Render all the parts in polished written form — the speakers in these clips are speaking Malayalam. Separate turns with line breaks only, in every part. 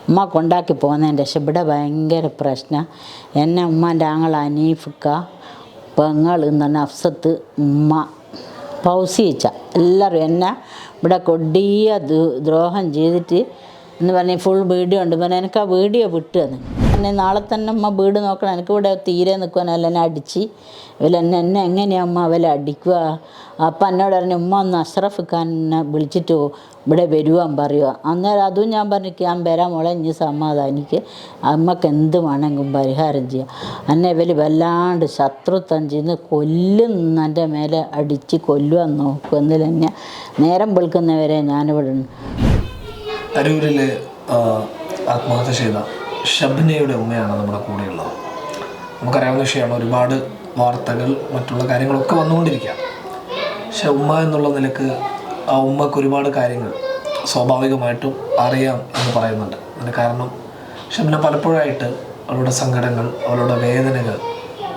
ഉമ്മ കൊണ്ടാക്കി പോകുന്നതിൻ്റെ പക്ഷെ ഇവിടെ ഭയങ്കര പ്രശ്നം. എന്നെ ഉമ്മാൻ്റെ ആങ്ങൾ അനീഫിക്ക, പെങ്ങൾ എന്ന് പറഞ്ഞാൽ അഫ്സത്ത്, ഉമ്മ, പൗസിച്ച എല്ലാവരും എന്നെ ഇവിടെ കൊടിയ ദ്രോഹം ചെയ്തിട്ട് എന്ന് പറഞ്ഞ് ഫുൾ വീഡിയോ ഉണ്ട്. പിന്നെ എനിക്ക് ആ വീഡിയോ വിട്ടു തന്നെ. എന്നെ നാളെ തന്നെ അമ്മ വീട് നോക്കണം, എനിക്കിവിടെ തീരെ നിൽക്കാനല്ല, എന്നെ അടിച്ച് എന്നെ എങ്ങനെയാണ് അമ്മ അവലെ അടിക്കുക. അപ്പം എന്നോട് പറഞ്ഞു ഉമ്മ ഒന്ന് അഷ്റഫ് ഖാനെ വിളിച്ചിട്ട് ഇവിടെ വരുവാൻ പറയുക. അന്നേരം അതും ഞാൻ പറഞ്ഞു ഞാൻ വരാൻ മോളെ, ഇനി സമാധാനിക്ക്, അമ്മക്ക് എന്ത് വേണമെങ്കിലും പരിഹാരം ചെയ്യാം. എന്നെ ഇവർ വല്ലാണ്ട് ശത്രുത്വം ചെയ്ത് കൊല്ലുന്ന എൻ്റെ മേലെ അടിച്ച് കൊല്ലുവാൻ നോക്കും. എന്നിൽ എന്നെ നേരം വെളുക്കുന്നവരെ ഞാനിവിടെ ഉണ്ട്.
അരൂരിലെ ആത്മഹത്യ ചെയ്ത ഷബ്നയുടെ ഉമ്മയാണ് നമ്മുടെ കൂടെയുള്ളത്. നമുക്കറിയാവുന്ന വിഷയമാണ്, ഒരുപാട് വാർത്തകൾ മറ്റുള്ള കാര്യങ്ങളൊക്കെ വന്നുകൊണ്ടിരിക്കുക. പക്ഷെ ഉമ്മ എന്നുള്ള നിലക്ക് ആ ഉമ്മക്ക് ഒരുപാട് കാര്യങ്ങൾ സ്വാഭാവികമായിട്ടും അറിയാം എന്ന് പറയുന്നുണ്ട്. അതിന് കാരണം ഷബ്ന പലപ്പോഴായിട്ട് അവളുടെ സങ്കടങ്ങൾ, അവളുടെ വേദനകൾ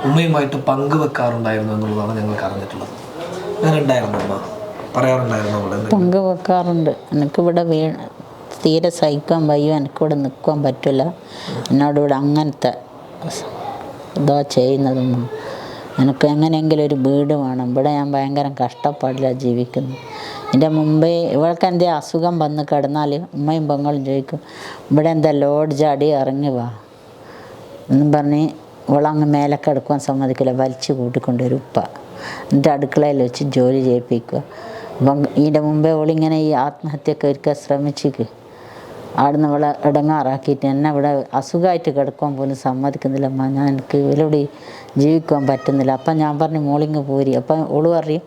ഉമ്മയുമായിട്ട് പങ്കുവെക്കാറുണ്ടായിരുന്നു എന്നുള്ളതാണ് ഞങ്ങൾക്ക് അറിഞ്ഞിട്ടുള്ളത്. അങ്ങനെ ഉണ്ടായിരുന്നു ഉമ്മ പറയാറുണ്ടായിരുന്നു അവിടെ
പങ്കുവെക്കാറുണ്ട്. എനിക്കിവിടെ തീരെ സഹിക്കാൻ വയ്യോ, എനിക്കിവിടെ നിൽക്കാൻ പറ്റില്ല, എന്നോടിവിടെ അങ്ങനത്തെ ഇതാ ചെയ്യുന്നതും, എനിക്ക് എങ്ങനെയെങ്കിലും ഒരു വീട് വേണം, ഇവിടെ ഞാൻ ഭയങ്കര കഷ്ടപ്പാടില്ല ജീവിക്കുന്നു. എൻ്റെ മുമ്പേ ഇവൾക്ക് എൻ്റെ അസുഖം വന്ന് കിടന്നാൽ ഉമ്മയും പെങ്ങളും ചോദിക്കും ഇവിടെ എന്താ ലോഡ് ചാടി ഇറങ്ങി വാ എന്നും പറഞ്ഞ് ഇവളങ്ങ് മേലെ കിടക്കുവാൻ സമ്മതിക്കില്ല, വലിച്ചു കൂട്ടിക്കൊണ്ടുവരും ഉപ്പ. എന്നിട്ട് അടുക്കളയിൽ വെച്ച് ജോലി ചെയ്യിപ്പിക്കുക. അപ്പം ഇതിൻ്റെ മുമ്പേ ഇവളിങ്ങനെ ഈ ആത്മഹത്യയൊക്കെ ഒരുക്കാൻ ശ്രമിച്ചിക്ക്. അവിടുന്ന് ഇവളെ ഇടങ്ങാറാക്കിയിട്ട് എന്നെ ഇവിടെ അസുഖമായിട്ട് കിടക്കാൻ പോലും സമ്മതിക്കുന്നില്ല, അമ്മ ഞാൻ എനിക്ക് ഇവരോട് ജീവിക്കാൻ പറ്റുന്നില്ല. അപ്പം ഞാൻ പറഞ്ഞു മോളിങ്ങ് പോരി. അപ്പം ഓള് പറയും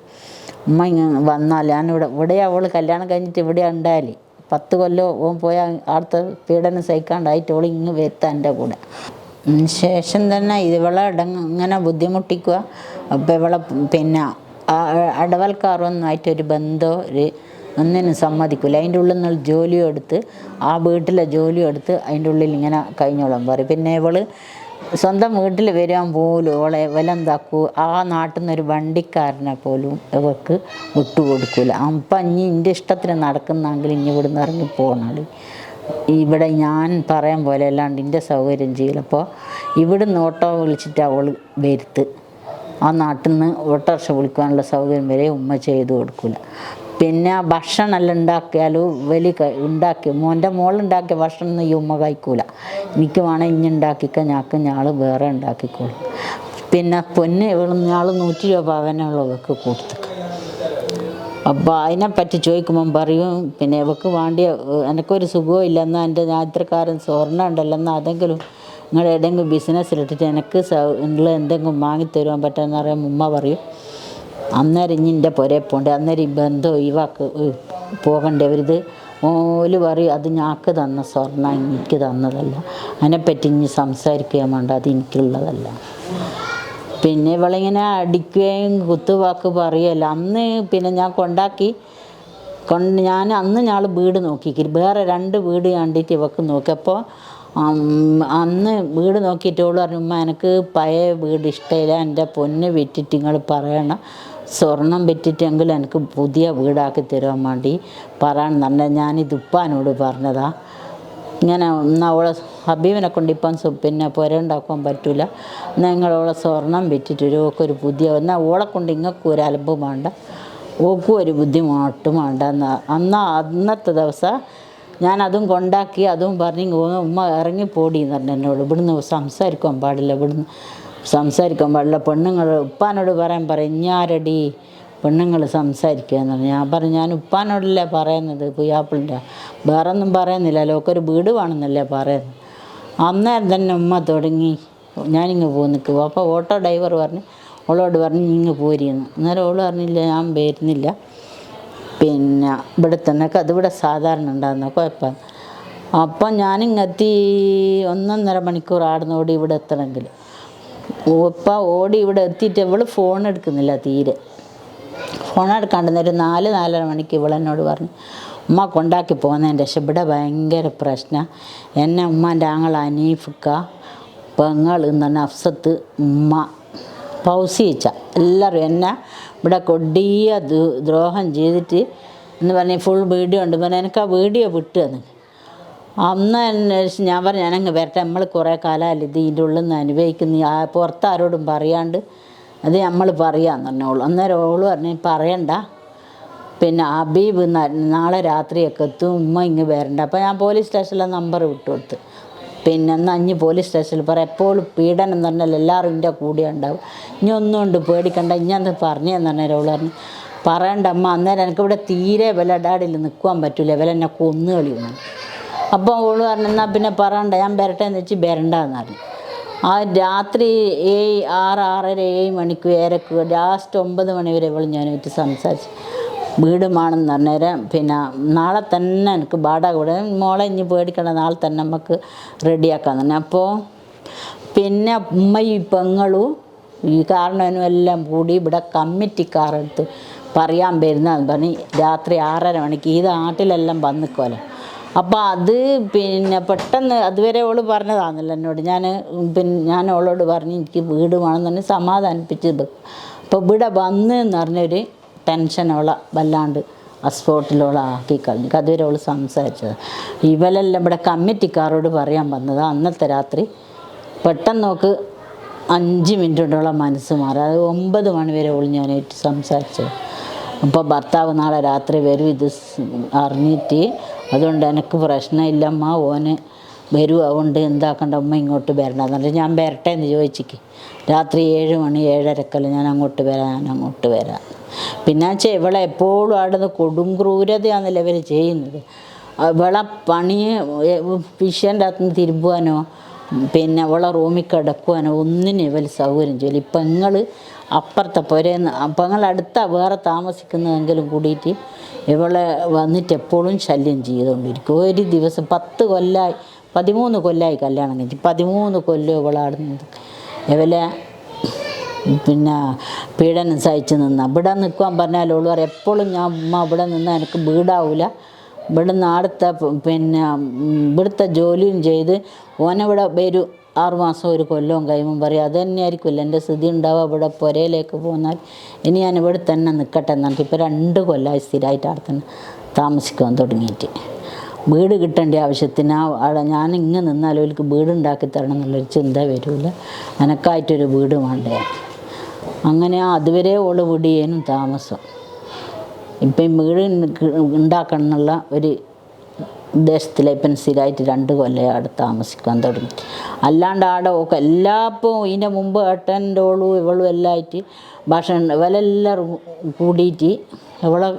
ഉമ്മ ഇങ്ങനെ വന്നാൽ ഇവിടെ അവൾ കല്യാണം കഴിഞ്ഞിട്ട് ഇവിടെ ഉണ്ടായാൽ 10 കൊല്ലം ഓൻ പോയാൽ അവിടുത്തെ പീഡനം സഹിക്കാണ്ടായിട്ട് ഓൾ ഇങ്ങ് വരുത്താൻ എൻ്റെ കൂടെ. ശേഷം തന്നെ ഇവളെ ഇങ്ങനെ ബുദ്ധിമുട്ടിക്കുക. അപ്പം ഇവളെ പിന്നെ അടവൽക്കാരൊന്നുമായിട്ടൊരു ബന്ധമോ ഒന്നിനും സമ്മതിക്കില്ല. അതിൻ്റെ ഉള്ളിൽ നിന്ന് ജോലിയും എടുത്ത് ആ വീട്ടിലെ ജോലിയും എടുത്ത് അതിൻ്റെ ഉള്ളിൽ ഇങ്ങനെ കഴിഞ്ഞോളാൻ പറയും. പിന്നെ ഇവൾ സ്വന്തം വീട്ടിൽ വരാൻ പോലും ഓളെ വിലെന്താക്കൂ, ആ നാട്ടിൽ നിന്നൊരു വണ്ടിക്കാരനെ പോലും ഇവൾക്ക് വിട്ടുകൊടുക്കില്ല. അപ്പം ഇനി എൻ്റെ ഇഷ്ടത്തിന് നടക്കുന്നെങ്കിൽ ഇനി ഇവിടെ നിന്ന് ഇറങ്ങി പോകണത്, ഇവിടെ ഞാൻ പറയാൻ പോലെ അല്ലാണ്ട് എൻ്റെ സൗകര്യം ചെയ്യില്ല. അപ്പോൾ ഇവിടുന്ന് ഓട്ടോ വിളിച്ചിട്ട് അവൾ വരുത്ത്, ആ നാട്ടിൽ നിന്ന് ഓട്ടോറിക്ഷ വിളിക്കാനുള്ള സൗകര്യം വരെ ഉമ്മ ചെയ്തു കൊടുക്കില്ല. പിന്നെ ഭക്ഷണമെല്ലാം ഉണ്ടാക്കിയാലും ഉണ്ടാക്കി മോൻ്റെ മോളുണ്ടാക്കിയ ഭക്ഷണം ഈ ഉമ്മ കഴിക്കൂല. എനിക്ക് വേണം ഇനി ഉണ്ടാക്കിക്ക, ഞാൾക്ക് ഞാൾ വേറെ ഉണ്ടാക്കിക്കോളും. പിന്നെ പൊന്ന് ഞാൾ 100 രൂപ അവനുള്ളവർക്ക് കൊടുത്തു. അപ്പോൾ അതിനെപ്പറ്റി ചോദിക്കുമ്പം പറയും പിന്നെ ഇവക്ക് വേണ്ടിയ എനിക്കൊരു സുഖവും ഇല്ല, എന്നാൽ എൻ്റെ യാത്രക്കാരൻ സ്വർണ്ണം ഉണ്ടല്ലോ, എന്നാൽ അതെങ്കിലും നിങ്ങൾ ഏതെങ്കിലും ബിസിനസ്സിലിട്ടിട്ട് എനിക്ക് ഉള്ള എന്തെങ്കിലും വാങ്ങിത്തരുവാൻ പറ്റുമെന്ന് പറയുമ്പോൾ ഉമ്മ പറയും അന്നേരം ഇനി എൻ്റെ പുരയെ പോകണ്ടേ, അന്നേരം ഈ ബന്ധം ഒഴിവാക്ക് പോകേണ്ടവരിത് ഓല് പറയും അത് ഞാക്ക് തന്ന സ്വർണ്ണം എനിക്ക് തന്നതല്ല, അതിനെപ്പറ്റി ഇനി സംസാരിക്കുകയും വേണ്ട, അത് എനിക്കുള്ളതല്ല. പിന്നെ ഇവളിങ്ങനെ അടിക്കുകയും കുത്തുവാക്ക് പറയുമല്ലോ. അന്ന് പിന്നെ ഞാൻ ഞാൻ അന്ന് ഞാൾ വീട് നോക്കിക്കില്ല, വേറെ 2 വീട് കണ്ടിട്ട് ഇവക്ക് നോക്കിയപ്പോൾ അന്ന് വീട് നോക്കിയിട്ട് ഓള് പറഞ്ഞു ഉമ്മ എനിക്ക് പഴയ വീട് ഇഷ്ടമില്ല, എൻ്റെ പൊന്ന് വിറ്റിട്ട് നിങ്ങൾ പറയണം, സ്വർണം വിറ്റിട്ടെങ്കിലും എനിക്ക് പുതിയ വീടാക്കി തരാൻ വേണ്ടി പറയണം എന്ന് പറഞ്ഞാൽ ഞാനിത് ഉപ്പാനോട് പറഞ്ഞതാ. ഇങ്ങനെ എന്നാൽ അവളെ ഹബീബിനെ കൊണ്ട് ഇപ്പം പിന്നെ പുര ഉണ്ടാക്കാൻ പറ്റില്ല, എന്നാൽ നിങ്ങളോളെ സ്വർണം വിറ്റിട്ട് ഒരു പുതിയ, എന്നാൽ ഓളെ കൊണ്ട് ഇങ്ങൾക്കും ഒരു അലമ്പ് വേണ്ട, ഓക്കും ഒരു ബുദ്ധിമുട്ടും വേണ്ട. അന്നത്തെ ദിവസം ഞാനതും കൊണ്ടാക്കി അതും പറഞ്ഞ് ഉമ്മ ഇറങ്ങിപ്പോടിയെന്ന് പറഞ്ഞു എന്നോട്, ഇവിടുന്ന് സംസാരിക്കാൻ പാടില്ല, പെണ്ണുങ്ങൾ ഉപ്പാനോട് പറയും ഞാരടി പെണ്ണുങ്ങൾ സംസാരിക്കുക എന്ന് പറഞ്ഞു. ഞാൻ പറഞ്ഞു ഞാൻ ഉപ്പാനോടല്ലേ പറയുന്നത്, പുയ്യാപ്പിളിൻ്റെ വേറെ ഒന്നും പറയുന്നില്ലല്ലോ, ഒക്കെ ഒരു വീട് വേണമെന്നല്ലേ പറയുന്നത്. അന്നേരം തന്നെ ഉമ്മ തുടങ്ങി ഞാനിങ്ങ് പോന്നിക്കുക. അപ്പോൾ ഓട്ടോ ഡ്രൈവർ പറഞ്ഞ് ഓളോട് പറഞ്ഞ് ഇങ്ങ് പോരിയെന്ന്. അന്നേരം ഓള് പറഞ്ഞില്ല ഞാൻ വരുന്നില്ല, പിന്നെ ഇവിടെ തന്നെ അതിവിടെ സാധാരണ ഉണ്ടാകുന്ന കുഴപ്പം. അപ്പം ഞാനിങ്ങെത്തി 1.5 മണിക്കൂർ ആടുന്ന് ഓടി ഇവിടെ എത്തണമെങ്കിൽ. ഇപ്പം ഓടി ഇവിടെ എത്തിയിട്ട് ഇവൾ ഫോൺ എടുക്കുന്നില്ല തീരെ. ഫോൺ എടുക്കാണ്ടെന്നൊരു 4-4:30 മണിക്ക് ഇവളെന്നോട് പറഞ്ഞു ഉമ്മ കൊണ്ടാക്കി പോകുന്നതിൻ്റെ പക്ഷെ ഇവിടെ ഭയങ്കര പ്രശ്നം, എന്നെ ഉമ്മാൻ്റെ ആങ്ങൾ അനീഫിക്ക, പെങ്ങൾ എന്ന് പറഞ്ഞാൽ അഫ്സത്ത്, ഉമ്മ, പൗസിച്ച എല്ലാവരും എന്നെ ഇവിടെ കൊടിയ ദ്രോഹം ചെയ്തിട്ട് എന്ന് പറഞ്ഞ് ഫുൾ വീഡിയോ ഉണ്ട്. പിന്നെ എനിക്ക് ആ വീഡിയോ വിട്ടു തന്നു. അന്ന് അന്വേഷിച്ച് ഞാൻ പറഞ്ഞു ഞാനങ്ങ് വരട്ടെ, നമ്മൾ കുറേ കാലമല്ല ഇത് ഇതിൻ്റെ ഉള്ളിൽ നിന്ന് അനുഭവിക്കുന്ന പുറത്താരോടും പറയാണ്ട് അത് നമ്മൾ പറയാമെന്ന് പറഞ്ഞോളൂ. അന്നേരം ഓള് പറഞ്ഞു പറയണ്ട, പിന്നെ ഹബീബ് നാളെ രാത്രിയൊക്കെ എത്തും, ഉമ്മ ഇങ്ങ് വരണ്ട. അപ്പോൾ ഞാൻ പോലീസ് സ്റ്റേഷനിലെ നമ്പർ വിട്ടു കൊടുത്ത്. പിന്നെ എന്നാൽ പോലീസ് സ്റ്റേഷനിൽ പറയാം എപ്പോഴും പീഡനം എന്ന് പറഞ്ഞാൽ എല്ലാവരും എൻ്റെ കൂടെ ഉണ്ടാവും, ഇനി ഒന്നും കൊണ്ട് പേടിക്കണ്ട, ഇഞ്ഞത് പറഞ്ഞതെന്ന് പറഞ്ഞാൽ ഓള് പറഞ്ഞു പറയണ്ട അമ്മ, അന്നേരം എനിക്കിവിടെ തീരെ വില ഡാഡിൽ നിൽക്കുവാൻ പറ്റില്ല, വില എന്നെ കൊന്നു കളിയുന്നു. അപ്പോൾ ഓള് പറഞ്ഞു എന്നാൽ പിന്നെ പറയണ്ട, ഞാൻ വരട്ടെ എന്ന് വെച്ച് വരണ്ടെന്ന് പറഞ്ഞു. ആ രാത്രി 6-6:30-7 മണിക്ക് വരെക്ക് ലാസ്റ്റ് 9 മണി വരെ ഇവൾ ഞാനായിട്ട് സംസാരിച്ചു. വീട് വേണമെന്ന് പറഞ്ഞേരം പിന്നെ നാളെ തന്നെ എനിക്ക് വാടക കൂടെ, മോളെ ഇനി പേടിക്കണ്ട, നാളെ തന്നെ നമുക്ക് റെഡിയാക്കാൻ തന്നെ. അപ്പോൾ പിന്നെ ഉമ്മയും പെങ്ങളും ഈ കാരണവനും എല്ലാം കൂടി ഇവിടെ കമ്മിറ്റിക്കാരെടുത്ത് പറയാൻ വരുന്നതെന്ന് പറഞ്ഞ് രാത്രി 6:30 മണിക്ക് ഈ നാട്ടിലെല്ലാം വന്നിക്കോലെ. അപ്പോൾ അത് പിന്നെ പെട്ടെന്ന് അതുവരെ ഓള് പറഞ്ഞതാണല്ലോ എന്നോട്. ഞാൻ ഓളോട് പറഞ്ഞ് എനിക്ക് വീട് വേണമെന്ന് പറഞ്ഞ് സമാധാനിപ്പിച്ചത്. അപ്പോൾ ഇവിടെ വന്ന് എന്ന് പറഞ്ഞൊരു ടെൻഷനോളെ വല്ലാണ്ട് ആ സ്പോട്ടിലോളാക്കി കളഞ്ഞു. അതുവരെ ഓള് സംസാരിച്ചത് ഇവലെല്ലാം ഇവിടെ കമ്മിറ്റിക്കാരോട് പറയാൻ വന്നതാണ്. അന്നത്തെ രാത്രി പെട്ടെന്ന് നോക്ക് 5 മിനിറ്റ് കൊണ്ടോളം മനസ്സ് മാറി. അത് 9 മണി വരെ ഓള് ഞാനായിട്ട് സംസാരിച്ചത്. അപ്പോൾ ഭർത്താവ് നാളെ രാത്രി വരും ഇത് അറിഞ്ഞിട്ട്, അതുകൊണ്ട് എനിക്ക് പ്രശ്നമില്ലമ്മ, ഓന് വരും, അതുകൊണ്ട് എന്താക്കണ്ട ഉമ്മ ഇങ്ങോട്ട് വരണ്ടെന്ന് പറഞ്ഞിട്ട് ഞാൻ വരട്ടെ എന്ന് ചോദിച്ചിക്ക്. രാത്രി 7 മണി 7:30 ഞാൻ അങ്ങോട്ട് വരാം. പിന്നെ ഇവളെ എപ്പോഴും അവിടെ നിന്ന് കൊടും ക്രൂരതയാണല്ലോ ഇവർ ചെയ്യുന്നത്. ഇവളെ പണി വിഷയൻ്റെ അകത്ത് നിന്ന് തിരുമ്പുവാനോ പിന്നെ അവളെ റൂമിൽ കിടക്കുവാനോ ഒന്നിനും ഇവർ സൗകര്യം ചെയ്യില്ല. ഇപ്പം നിങ്ങൾ അപ്പുറത്തെ പുരേന്ന് പെങ്ങളടുത്ത വേറെ താമസിക്കുന്നതെങ്കിലും കൂടിയിട്ട് ഇവളെ വന്നിട്ട് എപ്പോഴും ശല്യം ചെയ്തുകൊണ്ടിരിക്കും. ഒരു ദിവസം 13 കൊല്ലമായി കല്യാണം കഴിച്ചു. 13 കൊല്ലം ഇവളാടുന്നത് ഇവലെ പിന്നെ പീഡനം സഹിച്ച് നിന്ന. ഇവിടെ നിൽക്കുവാൻ പറഞ്ഞാൽ ഓള് പറയും എപ്പോഴും ഞാൻ ഉമ്മ ഇവിടെ നിന്നാൽ എനിക്ക് വീടാവില്ല, ഇവിടുന്ന് അടുത്ത പിന്നെ ഇവിടുത്തെ ജോലിയും ചെയ്ത് ഓനവിടെ വരും 6 മാസം 1 കൊല്ലവും കഴിയുമ്പം പറയും അത് തന്നെയായിരിക്കുമല്ലോ എൻ്റെ സ്ഥിതി ഉണ്ടാവുക, ഇവിടെ പുരയിലേക്ക് പോന്നാൽ ഇനി ഞാൻ ഇവിടെ തന്നെ നിൽക്കട്ടെ എന്നാണ്. ഇപ്പോൾ 2 കൊല്ലമായി സ്ഥിരമായിട്ട് അവിടെ തന്നെ താമസിക്കാൻ തുടങ്ങിയിട്ട്. വീട് കിട്ടേണ്ട ആവശ്യത്തിന് അവിടെ ഞാൻ ഇങ്ങ് നിന്നാലും എനിക്ക് വീടുണ്ടാക്കി തരണം എന്നുള്ളൊരു ചിന്ത വരില്ല. എനക്കായിട്ടൊരു വീട് വേണ്ടേ. അങ്ങനെ അതുവരെ ഓള് വിടിയേനും താമസം. ഇപ്പം വീട് ഉണ്ടാക്കണം എന്നുള്ള ഒരു ഉദ്ദേശത്തിൽ ഇപ്പം സ്ഥിരമായിട്ട് 2 കൊല്ലം അവിടെ താമസിക്കാൻ തുടങ്ങി. അല്ലാണ്ട് അവിടെ ഒക്കെ എല്ലാപ്പോൾ ഇതിൻ്റെ മുമ്പ് ഏട്ടൻ്റെ ഓളും ഇവളും എല്ലാം ആയിട്ട് ഭക്ഷണം ഇവലെല്ലാവരും കൂടിയിട്ട് ഇവളെ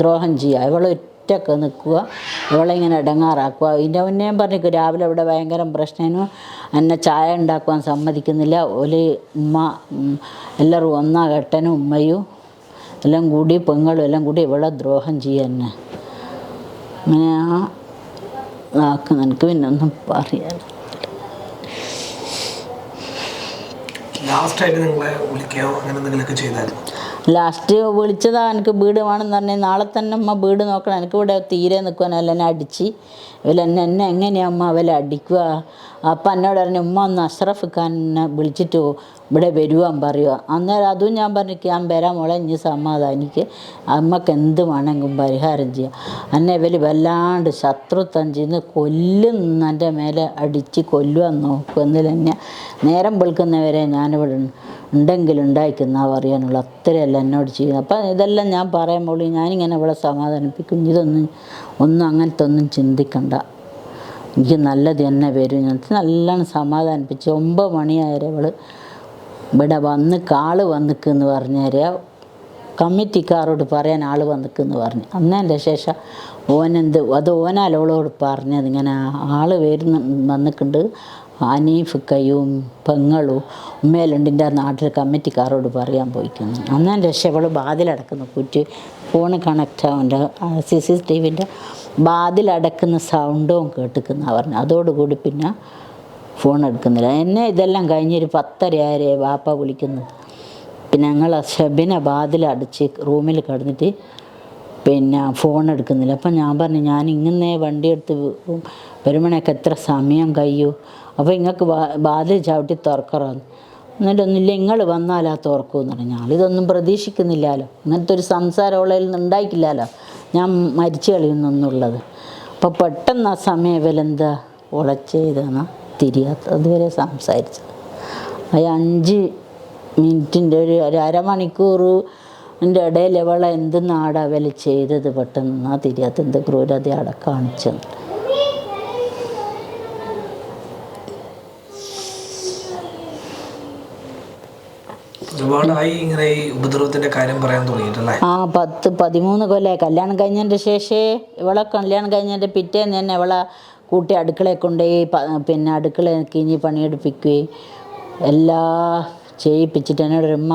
ദ്രോഹം ചെയ്യുക, ഇവളെ ഒറ്റക്ക് നിൽക്കുക, ഇവളെ ഇങ്ങനെ ഇടങ്ങാറാക്കുക. ഇതിൻ്റെ മുന്നേ പറഞ്ഞിരിക്കും രാവിലെ ഇവിടെ ഭയങ്കര പ്രശ്നവും എന്നെ ചായ ഉണ്ടാക്കുവാൻ സമ്മതിക്കുന്നില്ല. ഒരു ഉമ്മ എല്ലാവരും ഒന്നാ ഏട്ടനും ഉമ്മയും എല്ലാം കൂടി പെങ്ങളും എല്ലാം കൂടി ഇവളെ ദ്രോഹം ചെയ്യുക തന്നെ. അങ്ങനെ എനിക്ക് പിന്നെ ഒന്നും പറയാൻ. ലാസ്റ്റ് വിളിച്ചതാ എനിക്ക് വീട് വേണമെന്ന് പറഞ്ഞാൽ നാളെ തന്നെ അമ്മ വീട് നോക്കണം, എനിക്കിവിടെ തീരെ നിൽക്കുവാനല്ല എന്നെ അടിച്ച് എന്നെ എങ്ങനെയാണ് അമ്മ അവലെ അടിക്കുക. അപ്പം എന്നോട് പറഞ്ഞു ഉമ്മ ഒന്ന് അഷ്റഫ് ഖാനെ വിളിച്ചിട്ട് ഇവിടെ വരുവാൻ പറയുക. അന്നേരം അതും ഞാൻ പറഞ്ഞു ഞാൻ വരാൻ മോളെ, ഇനി സമാധാനിക്ക്, അമ്മക്ക് എന്ത് വേണമെങ്കിലും പരിഹാരം ചെയ്യാം. എന്നെ ഇവർ വല്ലാണ്ട് ശത്രുത്വം ചെയ്യുന്ന കൊല്ലുന്ന എൻ്റെ മേലെ അടിച്ച് കൊല്ലുവാൻ നോക്കും. എന്നില്ല എന്നെ നേരം വെളുക്കുന്നവരെ ഞാനിവിടെ ഉണ്ടെങ്കിലും ഉണ്ടായിക്കുന്ന പറയാനുള്ള അത്രയല്ല എന്നോട് ചെയ്യുന്നത്. അപ്പം ഇതെല്ലാം ഞാൻ പറയുമ്പോൾ ഞാനിങ്ങനെ ഇവിടെ സമാധാനിപ്പിക്കും, ഒന്നും അങ്ങനത്തെ ഒന്നും ചിന്തിക്കണ്ട, എനിക്ക് നല്ലത് തന്നെ വരും. ഞാൻ നല്ലോണം സമാധാനിപ്പിച്ച് 9 മണിയായാലും അവൾ ഇവിടെ ആൾ വന്നിക്കെന്ന് പറഞ്ഞേരെ കമ്മിറ്റിക്കാരോട് പറയാൻ ആൾ വന്നിക്കെന്ന് പറഞ്ഞു. അന്നതിൻ്റെ ശേഷം ഓനാലോളോട് പറഞ്ഞത് ഇങ്ങനെ ആൾ വന്നിട്ടുണ്ട്, അനീഫിക്കയും പെങ്ങളും ഉമ്മയിലുണ്ടിൻ്റെ നാട്ടിൽ കമ്മിറ്റിക്കാരോട് പറയാൻ പോയിക്കുന്നു. അന്നതിൻ്റെ ശേഷം അവൾ വാതിലടക്കുന്ന കുറ്റി ഫോണ് കണക്റ്റ് ആവുൻ്റെ CCTVൻ്റെ വാതിലടക്കുന്ന സൗണ്ടും കേട്ടിക്കുന്ന പറഞ്ഞു. അതോടുകൂടി പിന്നെ ഫോൺ എടുക്കുന്നില്ല. എന്നെ ഇതെല്ലാം കഴിഞ്ഞൊരു 10:30 വാപ്പ വിളിക്കുന്നത്. പിന്നെ ഞങ്ങൾ ഷബിനെ വാതിലടച്ച് റൂമിൽ കിടന്നിട്ട് പിന്നെ ഫോൺ എടുക്കുന്നില്ല. അപ്പം ഞാൻ പറഞ്ഞു ഞാൻ ഇങ്ങനെ വണ്ടി എടുത്ത് വരുമ്പോഴേക്ക് എത്ര സമയം കഴിയൂ, അപ്പോൾ നിങ്ങൾക്ക് വാതിൽ ചവിട്ടി തുറക്കറാന്ന്. എന്നിട്ടൊന്നുമില്ല നിങ്ങൾ വന്നാലാ തുറക്കുമെന്ന് പറഞ്ഞു. ഞാളിതൊന്നും പ്രതീക്ഷിക്കുന്നില്ലല്ലോ, ഇങ്ങനത്തെ ഒരു സംസാരം ഉള്ളതിൽ നിന്ന് ഉണ്ടായിട്ടില്ലല്ലോ, ഞാൻ മരിച്ചു കളിയുന്നെന്നുള്ളത്. അപ്പം പെട്ടെന്ന് ആ സമയം ഇവലെന്താ ഉളച്ചെയ്തെന്നാ തിരിയാത്ത അതുവരെ സംസാരിച്ചത്. അത് 5 മിനിറ്റിൻ്റെ ഒരു അരമണിക്കൂറിൻ്റെ ഇടയിൽ ഇവളെ എന്ത് നാടാ ഇവൽ ചെയ്തത് പെട്ടെന്ന് തിരിയാത്ത എന്ത് ക്രൂരത അവിടെ കാണിച്ചത്.
ഒരുപാടായി ഇങ്ങനെ ഈ ഉപദ്രവത്തിന്റെ കാര്യം പറയാൻ തുടങ്ങിയിട്ടല്ലേ?
13 കൊല്ലമായി കല്യാണം കഴിഞ്ഞതിൻ്റെ ശേഷമേ ഇവളെ കല്യാണം കഴിഞ്ഞതിൻ്റെ പിറ്റേന്ന് തന്നെ ഇവളെ കൂട്ടി അടുക്കളയിൽ കൊണ്ടുപോയി പിന്നെ അടുക്കളയിൽ കിഞ്ഞി പണിയെടുപ്പിക്കുകയും എല്ലാം ചെയ്യിപ്പിച്ചിട്ട് എന്നോട് ഉമ്മ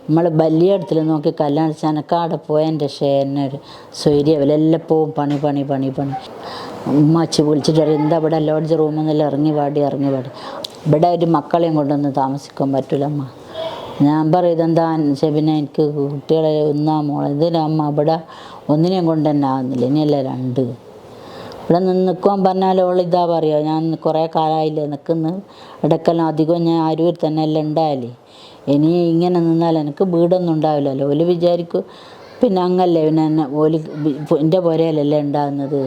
നമ്മൾ ബല്ലിയടത്തിൽ നോക്കി കല്യാണം ചനക്കാടെ പോയതിൻ്റെ ശേഷം എന്നെ ഒരു സ്വൈര്യം ഇവലെല്ലാം പോവും പണി പണി പണി പണി. ഉമ്മച്ചി വിളിച്ചിട്ട് എന്താ ഇവിടെ ലോഡ്ജ് റൂമിൽ നിന്നെല്ലാം ഇറങ്ങി പാടി ഇവിടെ ഒരു മക്കളെയും കൊണ്ടൊന്നും താമസിക്കാൻ പറ്റില്ല അമ്മ. ഞാൻ പറയും ഇതെന്താ ഷെബിന എനിക്ക് കുട്ടികളെ ഒന്നാ മോളെ ഇതിലമ്മ ഇവിടെ ഒന്നിനെയും കൊണ്ട് തന്നെ ആകുന്നില്ല, ഇനിയല്ല 2 ഇവിടെ നിൽക്കുവാൻ പറഞ്ഞാൽ അവൾ ഇതാ പറയുക ഞാൻ കുറേ കാലമായില്ലേ നിൽക്കുന്നു ഇടയ്ക്കെല്ലാം അധികം ഞാൻ ആരൂരിൽ തന്നെ എല്ലാം ഉണ്ടായാലേ ഇനി ഇങ്ങനെ നിന്നാൽ എനിക്ക് വീടൊന്നും ഉണ്ടാവില്ലല്ലോ. ഓല് വിചാരിക്കും പിന്നെ അങ്ങല്ലേ പിന്നെ എന്നെ ഓല് എൻ്റെ പുരയിലല്ലേ ഉണ്ടാകുന്നത്,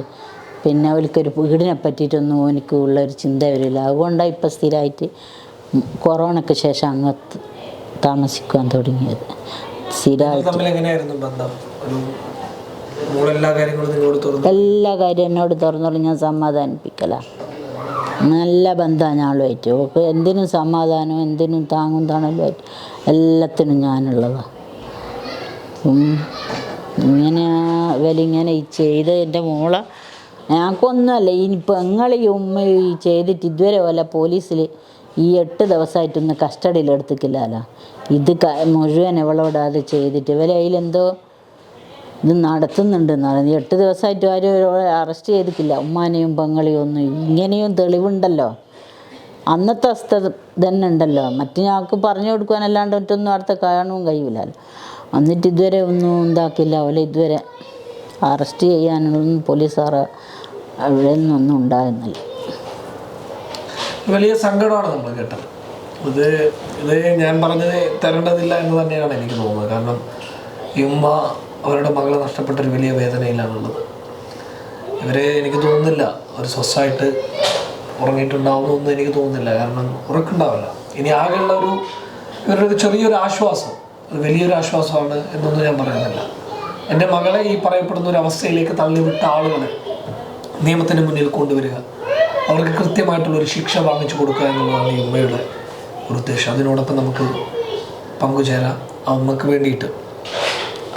പിന്നെ ഓലിക്കൊരു വീടിനെ പറ്റിയിട്ടൊന്നും എനിക്ക് ഉള്ളൊരു ചിന്ത വരില്ല. അതുകൊണ്ടാണ് ഇപ്പം സ്ഥിരമായിട്ട് കൊറോണയ്ക്ക് ശേഷം അങ്ങ് താമസിക്കാൻ തുടങ്ങിയത്. സ്ഥിരമായിട്ട് എല്ലാ കാര്യം എന്നോട് തുറന്നോളൂ, ഞാൻ സമാധാനിപ്പിക്കലാണ്. നല്ല ബന്ധമാണ് ഞാളുമായിട്ട്. ഓക്ക് എന്തിനും സമാധാനവും എന്തിനും താങ്ങും തണലുമായിട്ട് എല്ലാത്തിനും ഞാനുള്ളതാണ്. ഇങ്ങനെ ഇവലിങ്ങനെ ഈ ചെയ്ത് എൻ്റെ മോളെ ഞങ്ങൾക്കൊന്നുമല്ല ഇനിയിപ്പോൾ ഈ ഉമ്മ ഈ ചെയ്തിട്ട് ഇതുവരെ പോലെ പോലീസിൽ ഈ 8 ദിവസമായിട്ടൊന്നും കസ്റ്റഡിയിലെടുത്തിക്കില്ലല്ലോ. ഇത് മുഴുവൻ ഇവളോട് അത് ചെയ്തിട്ട് ഇവരെ അതിലെന്തോ ഇത് നടത്തുന്നുണ്ടെന്ന് പറഞ്ഞു. 8 ദിവസമായിട്ട് ആരും അറസ്റ്റ് ചെയ്തിട്ടില്ല ഉമ്മാനെയും പെങ്ങളെയും ഒന്നും. ഇങ്ങനെയും തെളിവുണ്ടല്ലോ, അന്നത്തെ അവസ്ഥ തന്നെ ഉണ്ടല്ലോ. മറ്റു ഞങ്ങൾക്ക് പറഞ്ഞു കൊടുക്കാനല്ലാണ്ട് മറ്റൊന്നും അടുത്ത കാണുകയും കഴിയില്ലല്ലോ. എന്നിട്ട് ഇതുവരെ ഒന്നും ഉണ്ടാക്കില്ല. അവരെ ഇതുവരെ അറസ്റ്റ് ചെയ്യാനൊന്നും പോലീസുകാർ അവിടെ നിന്നൊന്നും ഉണ്ടാകുന്നില്ല.
വലിയ സങ്കടമാണ് നമ്മൾ കേട്ടത്. ഇത് ഞാൻ പറഞ്ഞത് തരേണ്ടതില്ല എന്ന് തന്നെയാണ് എനിക്ക് തോന്നുന്നത്. കാരണം ഈ ഉമ്മ അവരുടെ മകളെ നഷ്ടപ്പെട്ടൊരു വലിയ വേദനയിലാണുള്ളത്. ഇവരെ എനിക്ക് തോന്നുന്നില്ല ഒരു സ്വസ്ഥമായിട്ട് ഉറങ്ങിയിട്ടുണ്ടാവുമെന്നൊന്നും എനിക്ക് തോന്നുന്നില്ല. കാരണം ഉറക്കുണ്ടാവില്ല. ഇനി ആകെയുള്ള ഇവരുടെ ചെറിയൊരു ആശ്വാസം, അത് വലിയൊരു ആശ്വാസമാണ് എന്നൊന്നും ഞാൻ പറയുന്നില്ല. എൻ്റെ മകളെ ഈ പറയപ്പെടുന്ന ഒരു അവസ്ഥയിലേക്ക് തള്ളിവിട്ട ആളുകളെ നിയമത്തിന് മുന്നിൽ കൊണ്ടുവരിക, അവർക്ക് കൃത്യമായിട്ടുള്ളൊരു ശിക്ഷ വാങ്ങിച്ചു കൊടുക്കുക എന്നുള്ളതാണ് ഈ ഉമ്മയുടെ ഒരു ഉദ്ദേശം. അതിനോടൊപ്പം നമുക്ക് പങ്കുചേരാം. ആ ഉമ്മക്ക് വേണ്ടിയിട്ട്,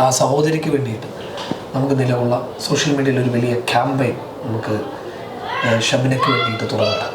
ആ സഹോദരിക്ക് വേണ്ടിയിട്ട് നമുക്ക് നിലവിലുള്ള സോഷ്യൽ മീഡിയയിൽ ഒരു വലിയ ക്യാമ്പയിൻ നമുക്ക് ഷബിനയ്ക്ക് വേണ്ടിയിട്ട് തുറന്നിടാം.